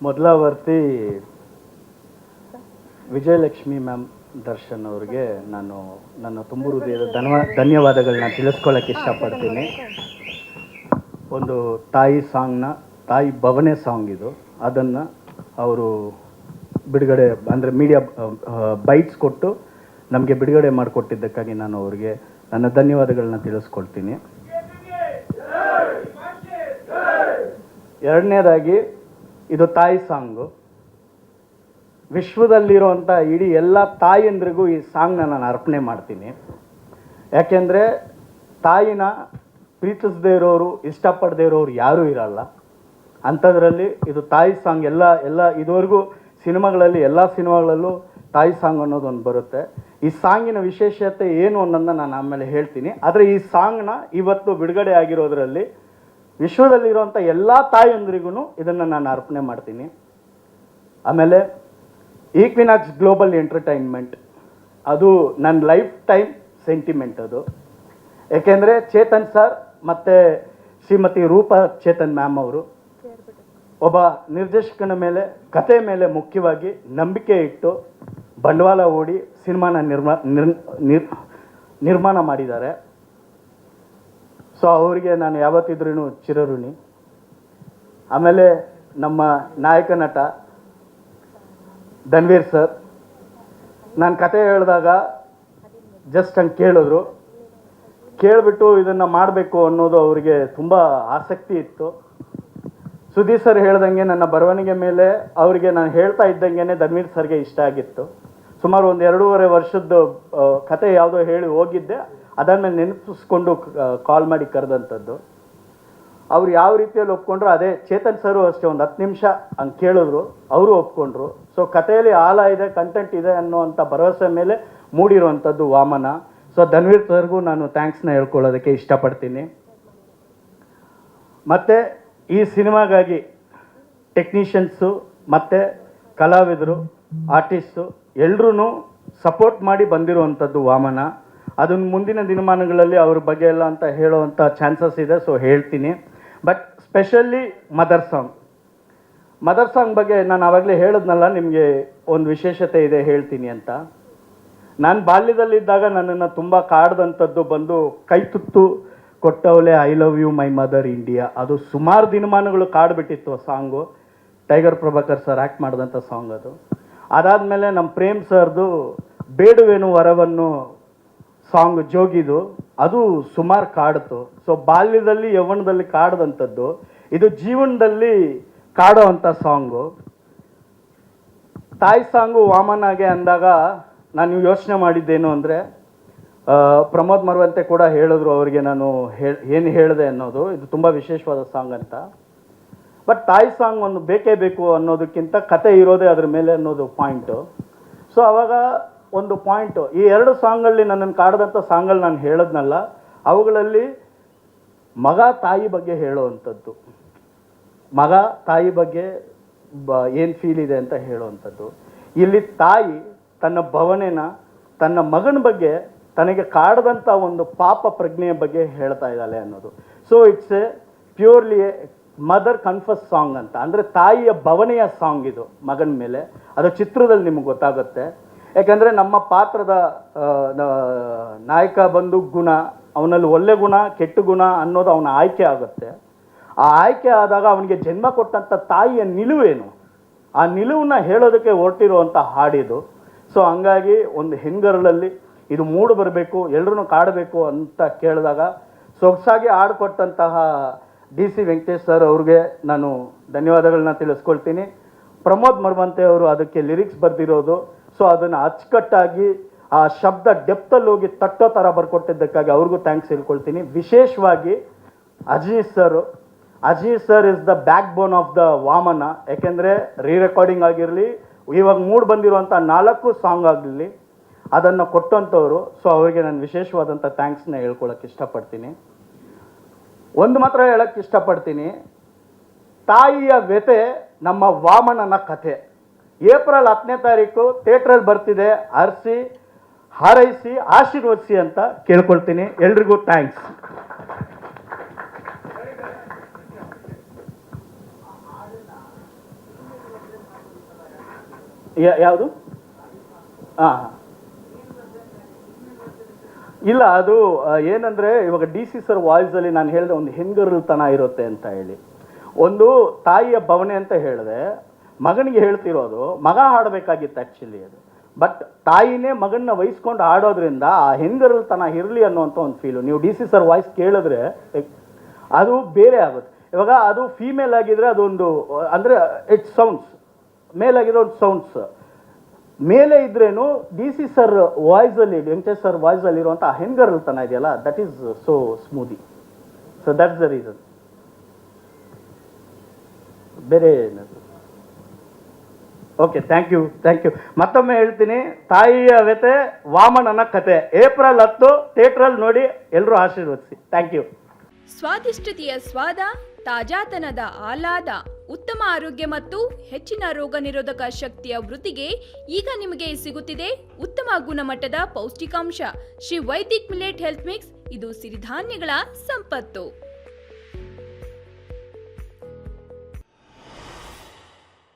ಮೊದಲ ವರ್ತಿ ವಿಜಯಲಕ್ಷ್ಮಿ ಮ್ಯಾಮ್ ದರ್ಶನ್ ಅವ್ರಿಗೆ ನಾನು ನನ್ನ ತುಂಬು ಹೃದಯದ ಧನ್ಯವಾದಗಳನ್ನ ತಿಳಿಸ್ಕೊಳ್ಳೋಕೆ ಇಷ್ಟಪಡ್ತೀನಿ. ಒಂದು ತಾಯಿ ಸಾಂಗ್ನ, ತಾಯಿ ಭವನೆ ಸಾಂಗ್ ಇದು, ಅದನ್ನು ಅವರು ಬಿಡುಗಡೆ ಅಂದರೆ ಮೀಡಿಯಾ ಬೈಟ್ಸ್ ಕೊಟ್ಟು ನಮಗೆ ಬಿಡುಗಡೆ ಮಾಡಿಕೊಟ್ಟಿದ್ದಕ್ಕಾಗಿ ನಾನು ಅವರಿಗೆ ನನ್ನ ಧನ್ಯವಾದಗಳನ್ನ ತಿಳಿಸ್ಕೊಳ್ತೀನಿ. ಎರಡನೇದಾಗಿ, ಇದು ತಾಯಿ ಸಾಂಗು. ವಿಶ್ವದಲ್ಲಿರುವಂಥ ಇಡೀ ಎಲ್ಲ ತಾಯಂದ್ರಿಗೂ ಈ ಸಾಂಗ್ನ ನಾನು ಅರ್ಪಣೆ ಮಾಡ್ತೀನಿ. ಯಾಕೆಂದರೆ ತಾಯಿನ ಪ್ರೀತಿಸದೇ ಇರೋರು, ಇಷ್ಟಪಡದೇ ಇರೋರು ಯಾರೂ ಇರಲ್ಲ. ಅಂಥದ್ರಲ್ಲಿ ಇದು ತಾಯಿ ಸಾಂಗ್. ಎಲ್ಲ ಇದುವರೆಗೂ ಸಿನಿಮಾಗಳಲ್ಲಿ, ಎಲ್ಲ ಸಿನಿಮಾಗಳಲ್ಲೂ ತಾಯಿ ಸಾಂಗ್ ಅನ್ನೋದು ಒಂದು ಬರುತ್ತೆ. ಈ ಸಾಂಗಿನ ವಿಶೇಷತೆ ಏನು ಅನ್ನೋದನ್ನ ನಾನು ಆಮೇಲೆ ಹೇಳ್ತೀನಿ. ಆದರೆ ಈ ಸಾಂಗ್ನ ಇವತ್ತು ಬಿಡುಗಡೆ ಆಗಿರೋದ್ರಲ್ಲಿ ವಿಶ್ವದಲ್ಲಿರುವಂಥ ಎಲ್ಲ ತಾಯಂದ್ರಿಗೂ ಇದನ್ನು ನಾನು ಅರ್ಪಣೆ ಮಾಡ್ತೀನಿ. ಆಮೇಲೆ ಈಕ್ವಿನಾಕ್ಸ್ ಗ್ಲೋಬಲ್ ಎಂಟರ್ಟೈನ್ಮೆಂಟ್, ಅದು ನನ್ನ ಲೈಫ್ ಟೈಮ್ ಸೆಂಟಿಮೆಂಟ್ ಅದು. ಏಕೆಂದರೆ ಚೇತನ್ ಸರ್ ಮತ್ತು ಶ್ರೀಮತಿ ರೂಪಾ ಚೇತನ್ ಮ್ಯಾಮ್ ಅವರು ಒಬ್ಬ ನಿರ್ದೇಶಕನ ಮೇಲೆ, ಕತೆ ಮೇಲೆ ಮುಖ್ಯವಾಗಿ ನಂಬಿಕೆ ಇಟ್ಟು ಬಂಡವಾಳ ಹೂಡಿ ಸಿನಿಮಾನ ನಿರ್ಮಾಣ ಮಾಡಿದ್ದಾರೆ. ಸೊ ಅವರಿಗೆ ನಾನು ಯಾವತ್ತಿದ್ರೂ ಚಿರಋಣಿ. ಆಮೇಲೆ ನಮ್ಮ ನಾಯಕ ನಟ ಧನ್ವೀರ್ ಸರ್, ನಾನು ಕತೆ ಹೇಳಿದಾಗ ಜಸ್ಟ್ ಹಂಗೆ ಕೇಳಿದ್ರು. ಕೇಳಿಬಿಟ್ಟು ಇದನ್ನು ಮಾಡಬೇಕು ಅನ್ನೋದು ಅವರಿಗೆ ತುಂಬ ಆಸಕ್ತಿ ಇತ್ತು. ಸುದೀಪ್ ಸರ್ ಹೇಳ್ದಂಗೆ ನನ್ನ ಬರವಣಿಗೆ ಮೇಲೆ ಅವರಿಗೆ ನಾನು ಹೇಳ್ತಾ ಇದ್ದಂಗೆ ಧನ್ವೀರ್ ಸರ್ಗೆ ಇಷ್ಟ ಆಗಿತ್ತು. ಸುಮಾರು ಒಂದು 2.5 ವರ್ಷದ ಕತೆ ಯಾವುದೋ ಹೇಳಿ ಹೋಗಿದ್ದೆ, ಅದಾದ್ಮೇಲೆ ನೆನಪಿಸ್ಕೊಂಡು ಕಾಲ್ ಮಾಡಿ ಕರೆದಂಥದ್ದು. ಅವ್ರು ಯಾವ ರೀತಿಯಲ್ಲಿ ಒಪ್ಕೊಂಡ್ರು, ಅದೇ ಚೇತನ್ ಸರು ಅಷ್ಟೇ, ಒಂದು 10 ನಿಮಿಷ ಹಂಗೆ ಕೇಳಿದ್ರು, ಅವರು ಒಪ್ಕೊಂಡ್ರು. ಸೊ ಕಥೆಯಲ್ಲಿ ಆಳ ಇದೆ, ಕಂಟೆಂಟ್ ಇದೆ ಅನ್ನೋವಂಥ ಭರವಸೆ ಮೇಲೆ ಮೂಡಿರುವಂಥದ್ದು ವಾಮನ. ಸೊ ಧನ್ವೀರ್ ಸರ್ಗೂ ನಾನು ಥ್ಯಾಂಕ್ಸ್ನ ಹೇಳ್ಕೊಳ್ಳೋದಕ್ಕೆ ಇಷ್ಟಪಡ್ತೀನಿ. ಮತ್ತು ಈ ಸಿನಿಮಾಗಾಗಿ ಟೆಕ್ನಿಷಿಯನ್ಸು ಮತ್ತು ಕಲಾವಿದರು, ಆರ್ಟಿಸ್ಟು ಎಲ್ಲರೂ ಸಪೋರ್ಟ್ ಮಾಡಿ ಬಂದಿರುವಂಥದ್ದು ವಾಮನ. ಅದನ್ನು ಮುಂದಿನ ದಿನಮಾನಗಳಲ್ಲಿ ಅವ್ರ ಬಗ್ಗೆ ಎಲ್ಲ ಅಂತ ಹೇಳುವಂಥ ಚಾನ್ಸಸ್ ಇದೆ, ಸೊ ಹೇಳ್ತೀನಿ. ಬಟ್ ಸ್ಪೆಷಲಿ ಮದರ್ ಸಾಂಗ್ ಬಗ್ಗೆ ನಾನು ಆವಾಗಲೇ ಹೇಳಿದ್ನಲ್ಲ, ನಿಮಗೆ ಒಂದು ವಿಶೇಷತೆ ಇದೆ ಹೇಳ್ತೀನಿ ಅಂತ. ನಾನು ಬಾಲ್ಯದಲ್ಲಿದ್ದಾಗ ನನ್ನನ್ನು ತುಂಬ ಕಾಡ್ದಂಥದ್ದು ಬಂದು ಕೈ ತುತ್ತು ಕೊಟ್ಟವಳೆ I love you my mother India. ಅದು ಸುಮಾರು ದಿನಮಾನಗಳು ಕಾಡ್ಬಿಟ್ಟಿತ್ತು ಆ song. Tiger Prabhakar sir act ಮಾಡಿದಂಥ ಸಾಂಗ್ ಅದು. ಅದಾದಮೇಲೆ ನಮ್ಮ ಪ್ರೇಮ್ ಸರ್ದು ಬೇಡುವೇನು ವರವನ್ನು ಸಾಂಗ್ ಜೋಗಿದು, ಅದು ಸುಮಾರು ಕಾಡ್ತು. ಸೊ ಬಾಲ್ಯದಲ್ಲಿ ಯೌವನದಲ್ಲಿ ಕಾಡ್ದಂಥದ್ದು, ಇದು ಜೀವನದಲ್ಲಿ ಕಾಡೋ ಅಂಥ ಸಾಂಗು. ತಾಯಿ ಸಾಂಗು ವಾಮನಾಗೆ ಅಂದಾಗ ನಾನು ಯೋಚನೆ ಮಾಡಿದ್ದೇನು ಅಂದರೆ, ಪ್ರಮೋದ್ ಮರವಂತೆ ಕೂಡ ಹೇಳಿದ್ರು ಅವರಿಗೆ ನಾನು ಏನು ಹೇಳಿದೆ ಅನ್ನೋದು, ಇದು ತುಂಬ ವಿಶೇಷವಾದ ಸಾಂಗ್ ಅಂತ. ಬಟ್ ತಾಯಿ ಸಾಂಗ್ ಒಂದು ಬೇಕೇ ಬೇಕು ಅನ್ನೋದಕ್ಕಿಂತ ಕತೆ ಇರೋದೇ ಅದ್ರ ಮೇಲೆ ಅನ್ನೋದು ಪಾಯಿಂಟು. ಸೊ ಆವಾಗ ಒಂದು ಪಾಯಿಂಟು, ಈ 2 ಸಾಂಗಲ್ಲಿ ನನ್ನನ್ನು ಕಾಡ್ದಂಥ ಸಾಂಗಲ್ಲಿ ನಾನು ಹೇಳಿದ್ನಲ್ಲ, ಅವುಗಳಲ್ಲಿ ಮಗ ತಾಯಿ ಬಗ್ಗೆ ಹೇಳುವಂಥದ್ದು, ಮಗ ತಾಯಿ ಬಗ್ಗೆ ಏನು ಫೀಲ್ ಇದೆ ಅಂತ ಹೇಳುವಂಥದ್ದು. ಇಲ್ಲಿ ತಾಯಿ ತನ್ನ ಭವನೆನ, ತನ್ನ ಮಗನ ಬಗ್ಗೆ, ತನಗೆ ಕಾಡದಂಥ ಒಂದು ಪಾಪ ಪ್ರಜ್ಞೆಯ ಬಗ್ಗೆ ಹೇಳ್ತಾ ಇದ್ದಾಳೆ ಅನ್ನೋದು. So it's a purely mother confuse song ಅಂತ. ಅಂದರೆ ತಾಯಿಯ ಭವನೆಯ ಸಾಂಗ್ ಇದು ಮಗನ ಮೇಲೆ. ಅದು ಚಿತ್ರದಲ್ಲಿ ನಿಮಗೆ ಗೊತ್ತಾಗುತ್ತೆ. ಯಾಕಂದರೆ ನಮ್ಮ ಪಾತ್ರದ ನಾಯಕ ಬಂದು ಗುಣ, ಅವನಲ್ಲಿ ಒಳ್ಳೆ ಗುಣ ಕೆಟ್ಟ ಗುಣ ಅನ್ನೋದು ಅವನ ಆಯ್ಕೆ ಆಗುತ್ತೆ. ಆ ಆಯ್ಕೆ ಆದಾಗ ಅವನಿಗೆ ಜನ್ಮ ಕೊಟ್ಟಂಥ ತಾಯಿಯ ನಿಲುವೇನು, ಆ ನಿಲುವನ್ನ ಹೇಳೋದಕ್ಕೆ ಹೊರಟಿರುವಂಥ ಹಾಡಿದು. ಸೊ ಹಂಗಾಗಿ ಒಂದು ಹೆಣ್ಗರಳಲ್ಲಿ ಇದು ಮೂಡು ಬರಬೇಕು, ಎಲ್ಲರೂ ಕಾಡಬೇಕು ಅಂತ ಕೇಳಿದಾಗ ಸೊಗಸಾಗಿ ಹಾಡ್ಕೊಟ್ಟಂತಹ DC ವೆಂಕಟೇಶ್ ಸರ್ ಅವ್ರಿಗೆ ನಾನು ಧನ್ಯವಾದಗಳನ್ನ ತಿಳಿಸ್ಕೊಳ್ತೀನಿ. ಪ್ರಮೋದ್ ಮರವಂತೆ ಅವರು ಅದಕ್ಕೆ ಲಿರಿಕ್ಸ್ ಬರೆದಿರೋದು. ಸೊ ಅದನ್ನು ಅಚ್ಚುಕಟ್ಟಾಗಿ ಆ ಶಬ್ದ ಡೆಪ್ತಲ್ಲಿ ಹೋಗಿ ತಟ್ಟೋ ಥರ ಬರ್ಕೊಟ್ಟಿದ್ದಕ್ಕಾಗಿ ಅವ್ರಿಗೂ ಥ್ಯಾಂಕ್ಸ್ ಹೇಳ್ಕೊಳ್ತೀನಿ. ವಿಶೇಷವಾಗಿ Aziz sir is the back bone of the Vamana. ಯಾಕೆಂದರೆ ರೆಕಾರ್ಡಿಂಗ್ ಆಗಿರಲಿ, ಇವಾಗ ಮೂಡ್ ಬಂದಿರುವಂಥ 4 ಸಾಂಗ್ ಆಗಲಿ, ಅದನ್ನು ಕೊಟ್ಟಂಥವ್ರು. ಸೊ ಅವರಿಗೆ ನಾನು ವಿಶೇಷವಾದಂಥ ಥ್ಯಾಂಕ್ಸ್ನ ಹೇಳ್ಕೊಳ್ಳೋಕೆ ಇಷ್ಟಪಡ್ತೀನಿ. ಒಂದು ಮಾತ್ರ ಹೇಳೋಕ್ಕೆ ಇಷ್ಟಪಡ್ತೀನಿ, ತಾಯಿಯ ವ್ಯಥೆ ನಮ್ಮ ವಾಮನನ ಕಥೆ. ಏಪ್ರಿಲ್ 10ನೇ ತಾರೀಕು ಥಿಯೇಟ್ರಲ್ಲಿ ಬರ್ತಿದೆ. ಹರಿಸಿ ಹಾರೈಸಿ ಆಶೀರ್ವದಿಸಿ ಅಂತ ಕೇಳ್ಕೊಳ್ತೀನಿ. ಎಲ್ರಿಗೂ ಥ್ಯಾಂಕ್ಸ್. ಯಾವುದು? ಹಾಂ ಹಾಂ, ಇಲ್ಲ ಅದು ಏನಂದರೆ ಇವಾಗ ಡಿ ಸಿ ಸರ್ ವಾಯ್ಸಲ್ಲಿ ನಾನು ಹೇಳಿದೆ ಒಂದು ಹೆಂಗರಲ್ತನ ಇರುತ್ತೆ ಅಂತ ಹೇಳಿ, ಒಂದು ತಾಯಿಯ ಭಾವನೆ ಅಂತ ಹೇಳಿದೆ, ಮಗನಿಗೆ ಹೇಳ್ತಿರೋದು ಮಗ ಹಾಡಬೇಕಾಗಿತ್ತು ಆ್ಯಕ್ಚುಲಿ ಅದು, ಬಟ್ ತಾಯಿನೇ ಮಗನ್ನ ವಹಿಸ್ಕೊಂಡು ಆಡೋದ್ರಿಂದ ಆ ಹೆಂಗರಲ್ತನ ಇರಲಿ ಅನ್ನೋಂಥ ಒಂದು ಫೀಲು. ನೀವು ಡಿ ಸಿ ಸರ್ ವಾಯ್ಸ್ ಕೇಳಿದ್ರೆ ಅದು ಬೇರೆ ಆಗುತ್ತೆ. ಇವಾಗ ಅದು ಫೀಮೇಲ್ ಆಗಿದ್ರೆ ಅದೊಂದು ಅಂದರೆ ಇಟ್ ಸೌಂಡ್ಸ್, ಮೇಲ್ ಆಗಿರೋ ಒಂದು ಸೌಂಡ್ಸ್, ಮೇಲೆ ಇದ್ರೇನು ಡಿ ಸಿ ಸರ್ ವಾಯ್ಸಲ್ಲಿ, ವೆಂಕಟೇಶ್ ಸರ್ ವಾಯ್ಸಲ್ಲಿ ಇರುವಂಥ ಆ ಹೆಂಗರಲ್ತನ ಇದೆಯಲ್ಲ, that is so smoothie. So that's the reason, ಬೇರೆ ಏನದು. Okay, thank you. ಮತ್ತೊಮ್ಮೆ ಹೇಳ್ತೀನಿ, ತಾಯಿಯ ವ್ಯತೆ ವಾಮನನ ಕತೆ. ಏಪ್ರಿಲ್ 10 ಥಿಯೇಟ್ರಲ್ಲಿ ನೋಡಿ, ಎಲ್ಲರೂ ಆಶೀರ್ವದಿಸಿ. Thank you. ಸ್ವಾದಿಷ್ಟತೆಯ ಸ್ವಾದ, ತಾಜಾತನದ ಆಹ್ಲಾದ, ಉತ್ತಮ ಆರೋಗ್ಯ ಮತ್ತು ಹೆಚ್ಚಿನ ರೋಗ ನಿರೋಧಕ ಶಕ್ತಿಯ ವೃದ್ಧಿಗೆ ಈಗ ನಿಮಗೆ ಸಿಗುತ್ತಿದೆ ಉತ್ತಮ ಗುಣಮಟ್ಟದ ಪೌಷ್ಟಿಕಾಂಶ Shri Vaidik millet health mix. ಇದು ಸಿರಿಧಾನ್ಯಗಳ ಸಂಪತ್ತು.